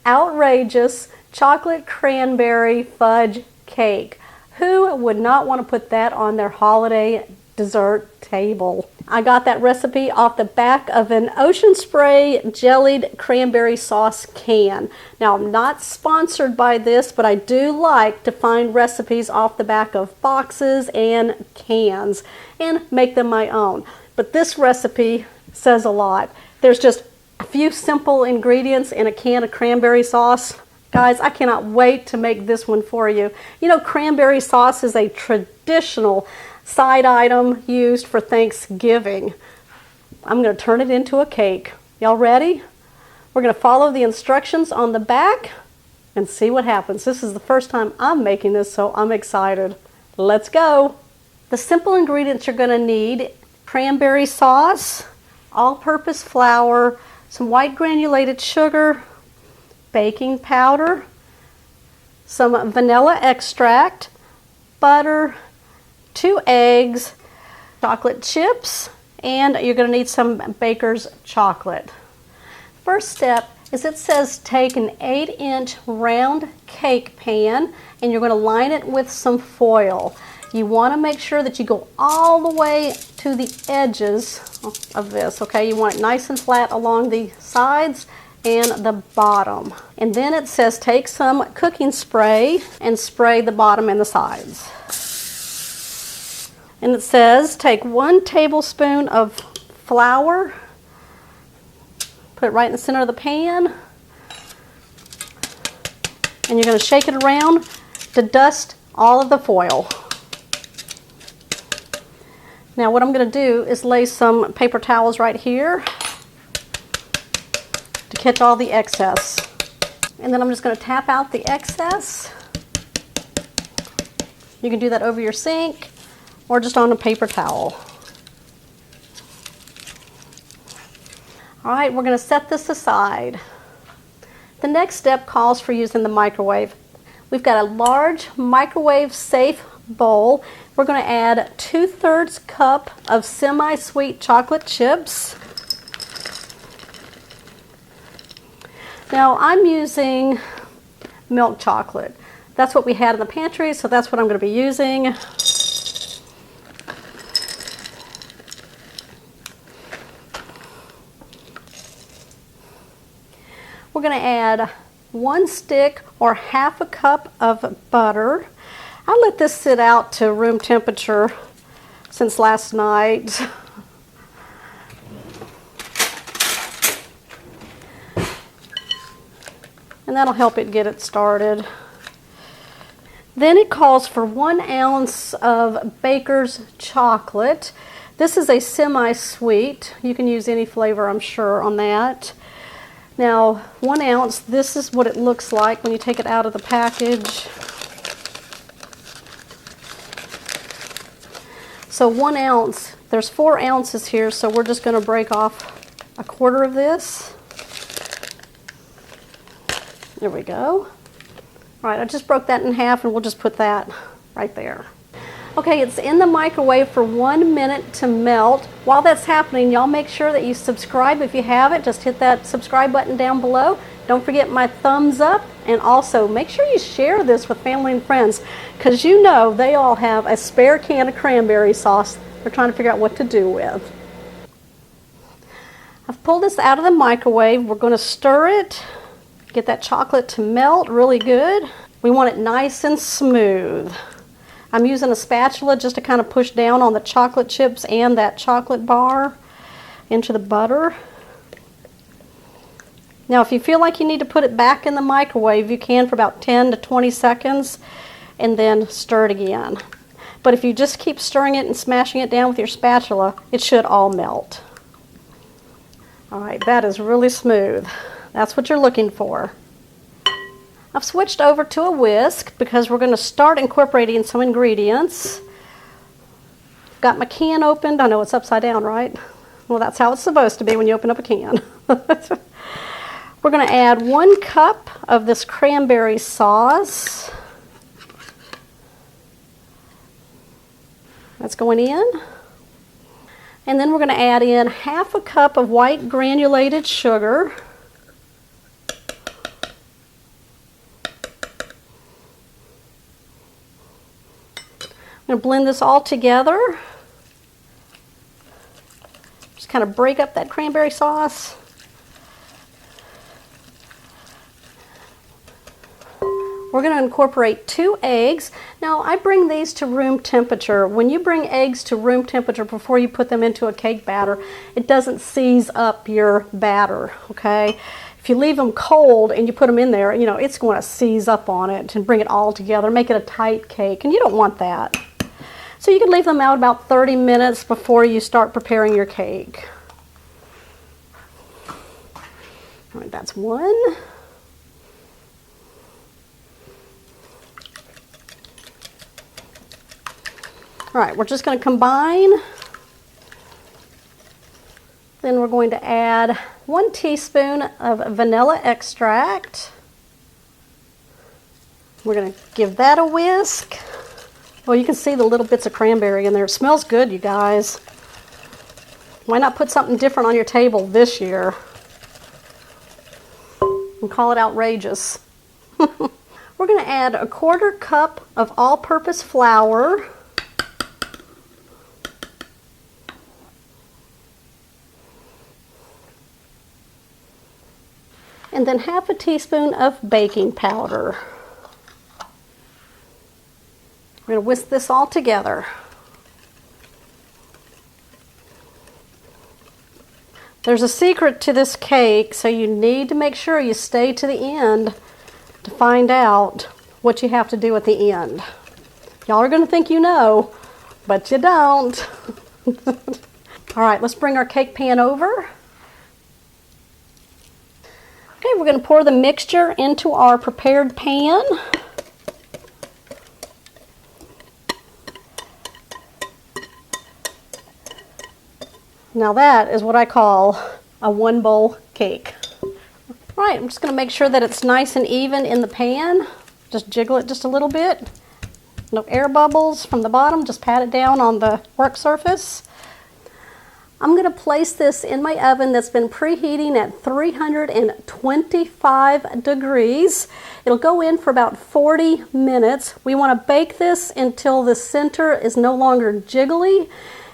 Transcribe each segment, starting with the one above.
outrageous chocolate cranberry fudge cake. Who would not want to put that on their holiday dessert table? I got that recipe off the back of an Ocean Spray jellied cranberry sauce can. Now, I'm not sponsored by this, but I do like to find recipes off the back of boxes and cans and make them my own. But this recipe says a lot. There's just a few simple ingredients in a can of cranberry sauce. Guys, I cannot wait to make this one for you. You know, cranberry sauce is a traditional side item used for Thanksgiving. I'm going to turn it into a cake. Y'all ready? We're going to follow the instructions on the back and see what happens. This is the first time I'm making this, so I'm excited. Let's go. The simple ingredients you're going to need: cranberry sauce, all-purpose flour, some white granulated sugar, baking powder, some vanilla extract, butter, 2 eggs, chocolate chips, and you're going to need some baker's chocolate. First step is it says take an 8-inch round cake pan and you're going to line it with some foil. You want to make sure that you go all the way to the edges of this, okay? You want it nice and flat along the sides and the bottom. And then it says take some cooking spray and spray the bottom and the sides. And it says take 1 tablespoon of flour, put it right in the center of the pan, and you're going to shake it around to dust all of the foil. Now what I'm going to do is lay some paper towels right here to catch all the excess. And then I'm just going to tap out the excess. You can do that over your sink or just on a paper towel. All right, we're going to set this aside. The next step calls for using the microwave. We've got a large microwave-safe bowl. We're going to add 2/3 cup of semi-sweet chocolate chips. Now I'm using milk chocolate. That's what we had in the pantry, so that's what I'm going to be using. We're going to add 1 stick or 1/2 cup of butter. I let this sit out to room temperature since last night. And that'll help it get it started. Then it calls for 1 ounce of baker's chocolate. This is a semi-sweet. You can use any flavor, I'm sure, on that. Now, 1 ounce, this is what it looks like when you take it out of the package. So 1 ounce, there's 4 ounces here, so we're just going to break off 1/4 of this. There we go. All right, I just broke that in half and we'll just put that right there. Okay, it's in the microwave for 1 minute to melt. While that's happening, y'all make sure that you subscribe if you haven't. Just hit that subscribe button down below. Don't forget my thumbs up, and also make sure you share this with family and friends, because you know they all have a spare can of cranberry sauce they're trying to figure out what to do with. I've pulled this out of the microwave. We're going to stir it, get that chocolate to melt really good. We want it nice and smooth. I'm using a spatula just to kind of push down on the chocolate chips and that chocolate bar into the butter. Now, if you feel like you need to put it back in the microwave, you can for about 10 to 20 seconds and then stir it again. But if you just keep stirring it and smashing it down with your spatula, it should all melt. All right, that is really smooth. That's what you're looking for. I've switched over to a whisk because we're going to start incorporating some ingredients. Got my can opened. I know it's upside down, right? Well, that's how it's supposed to be when you open up a can. We're going to add 1 cup of this cranberry sauce. That's going in. And then we're going to add in 1/2 cup of white granulated sugar. going to blend this all together. Just kind of break up that cranberry sauce. We're going to incorporate 2 eggs. Now, I bring these to room temperature. When you bring eggs to room temperature before you put them into a cake batter, it doesn't seize up your batter, okay? If you leave them cold and you put them in there, you know, it's going to seize up on it and bring it all together, make it a tight cake, and you don't want that. So you can leave them out about 30 minutes before you start preparing your cake. All right, that's one. All right, we're just going to combine. Then we're going to add 1 teaspoon of vanilla extract. We're going to give that a whisk. Well, you can see the little bits of cranberry in there. It smells good, you guys. Why not put something different on your table this year and call it outrageous? We're going to add a 1/4 cup of all-purpose flour. And then 1/2 teaspoon of baking powder. We're going to whisk this all together. There's a secret to this cake, so you need to make sure you stay to the end to find out what you have to do at the end. Y'all are going to think you know, but you don't. All right, let's bring our cake pan over. Okay, we're going to pour the mixture into our prepared pan. Now that is what I call a 1-bowl cake. All right, I'm just going to make sure that it's nice and even in the pan. Just jiggle it just a little bit. No air bubbles from the bottom, just pat it down on the work surface. I'm going to place this in my oven that's been preheating at 325 degrees. It'll go in for about 40 minutes. We want to bake this until the center is no longer jiggly,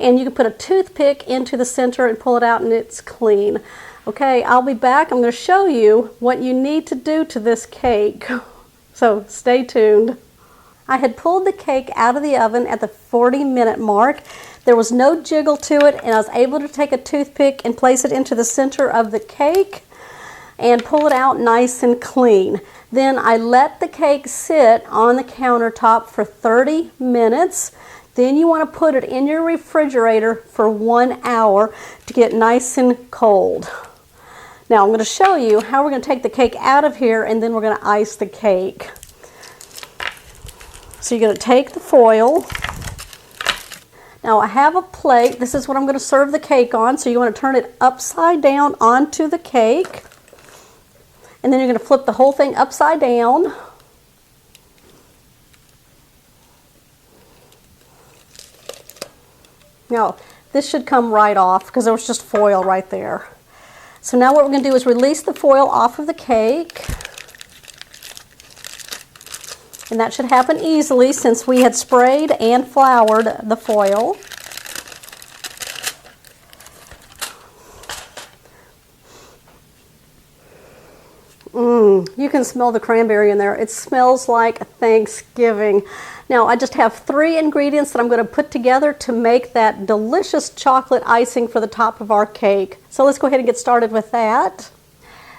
and you can put a toothpick into the center and pull it out and it's clean. Okay, I'll be back. I'm going to show you what you need to do to this cake. So stay tuned. I had pulled the cake out of the oven at the 40-minute mark. There was no jiggle to it, and I was able to take a toothpick and place it into the center of the cake and pull it out nice and clean. Then I let the cake sit on the countertop for 30 minutes. Then you want to put it in your refrigerator for 1 hour to get nice and cold. Now I'm going to show you how we're going to take the cake out of here, and then we're going to ice the cake. So you're going to take the foil. Now I have a plate. This is what I'm going to serve the cake on. So you want to turn it upside down onto the cake. And then you're going to flip the whole thing upside down. Now this should come right off because there was just foil right there. So now what we're going to do is release the foil off of the cake. And that should happen easily since we had sprayed and floured the foil. You can smell the cranberry in there. It smells like Thanksgiving. Now I just have 3 ingredients that I'm going to put together to make that delicious chocolate icing for the top of our cake. So let's go ahead and get started with that.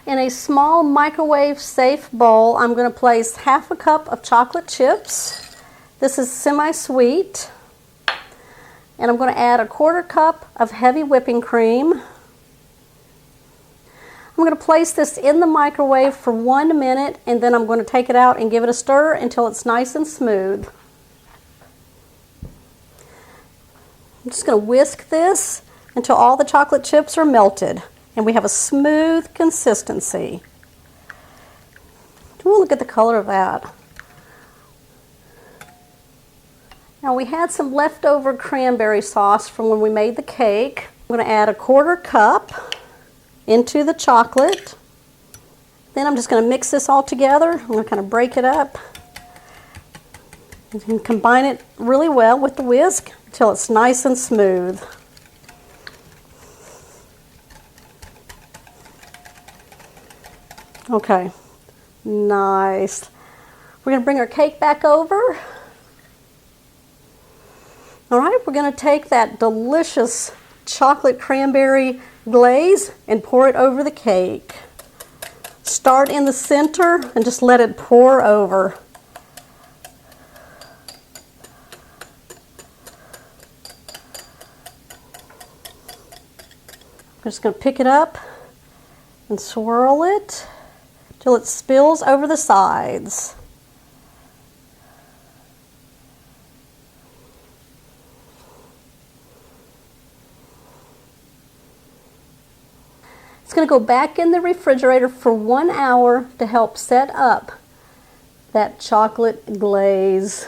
In a small microwave safe bowl, I'm going to place 1/2 cup of chocolate chips. This is semi-sweet. And I'm going to add a 1/4 cup of heavy whipping cream. I'm going to place this in the microwave for 1 minute, and then I'm going to take it out and give it a stir until it's nice and smooth. I'm just going to whisk this until all the chocolate chips are melted and we have a smooth consistency. Ooh, look at the color of that. Now we had some leftover cranberry sauce from when we made the cake. I'm going to add a 1/4 cup into the chocolate. Then I'm just going to mix this all together. I'm going to kind of break it up. You can combine it really well with the whisk until it's nice and smooth. Okay, nice. We're going to bring our cake back over. All right, we're going to take that delicious chocolate cranberry glaze and pour it over the cake. Start in the center and just let it pour over. I'm just going to pick it up and swirl it till it spills over the sides. It's going to go back in the refrigerator for 1 hour to help set up that chocolate glaze.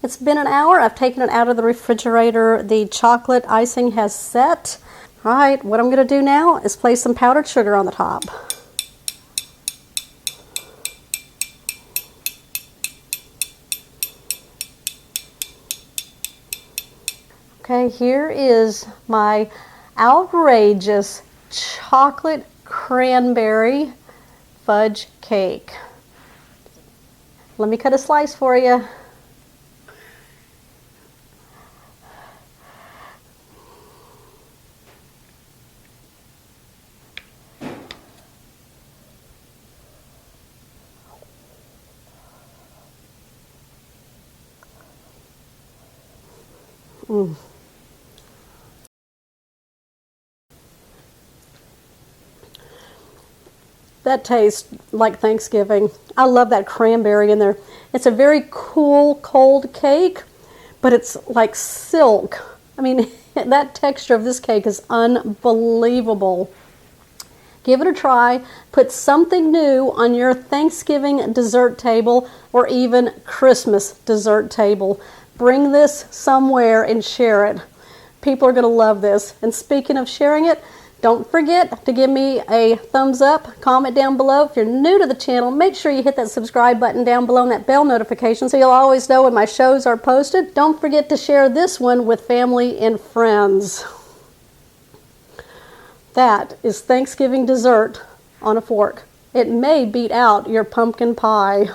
It's been an hour. I've taken it out of the refrigerator. The chocolate icing has set. All right, what I'm going to do now is place some powdered sugar on the top. Okay, here is my outrageous chocolate cranberry fudge cake. Let me cut a slice for you. That tastes like Thanksgiving. I love that cranberry in there. It's a very cool, cold cake, but it's like silk. I mean, that texture of this cake is unbelievable. Give it a try. Put something new on your Thanksgiving dessert table or even Christmas dessert table. Bring this somewhere and share it. People are going to love this. And speaking of sharing it, don't forget to give me a thumbs up, comment down below. If you're new to the channel, make sure you hit that subscribe button down below and that bell notification so you'll always know when my shows are posted. Don't forget to share this one with family and friends. That is Thanksgiving dessert on a fork. It may beat out your pumpkin pie.